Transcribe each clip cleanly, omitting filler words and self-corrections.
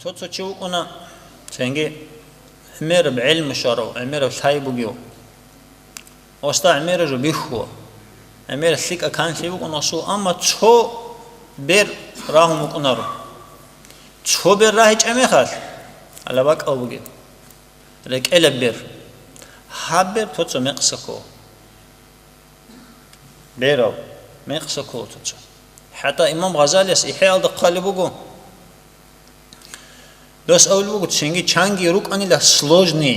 توتو تشوكونا تنجي عمير بعلم شرو عمير ثايبوجيو وستا عمير جو بيخو عمير ثيك أكان ثيبوكونا سو أما تشو بير راهو مكونارو تشو بير راهيج أميخال على باك أو بوجي لك إلا بير حابر توتو مقسكو بيرو مقسكو توتو حتى إمام غزالي إحيال دقالبوجو دوس أول وقت شنجي چانجي روك أني لا سلوجني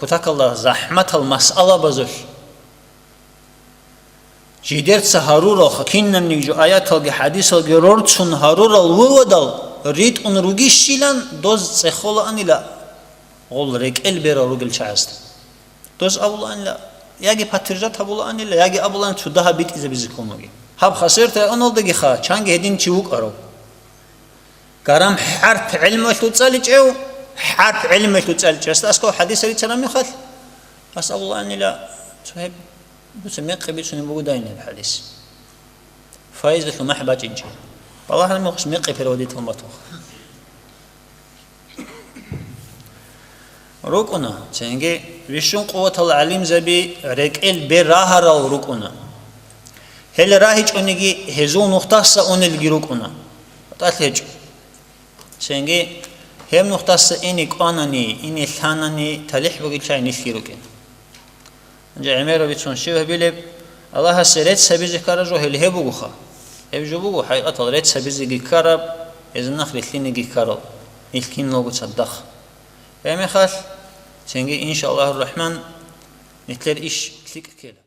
كتاك الله زحمة المسألة بزول جيدرت سهارورا خكيننا نيجو آيات الجي حديث الجي رورتشون هارورا الوودال ريت أن روجي شيلان دوز سخولا أني لا غول ريك البيرا روجل شعست دوز أول أني لا ياجي باترجات هبولا أني لا ياجي أبولا أن تدها بيت إذا بيزكونوجي هب خسرت أنا ولدي خا چانجي هدين تشوك أرو كرام حرف علم تتصالج أو حرف علم تتصالج أسكو حديث اللي ترى مخل أسأل الله أني لا تحب بس ميقبل شنو بوداين الحديث فايز له محبة جنجي والله أنا مخش ميقبل وديت المطوخ ركونا تنجي ريشون قوة العليم زبي ركيل براهر ركونا هل راهج أنجي هزون نختص أنجي ركونا تأثير سنجي هم نختص إني قانني إني ثانني تلح بقول شيء نفيركين جا عمير بيتون شيء بيلب الله سرت سبيز كارجو هل هبوخا هبجو بوخ حقيقة رت سبيز كارب إذا نخل ثين كارب الكين لوجو تصدق فهم خال سنجي إن شاء الله الرحمن نتلر إيش تلك كلا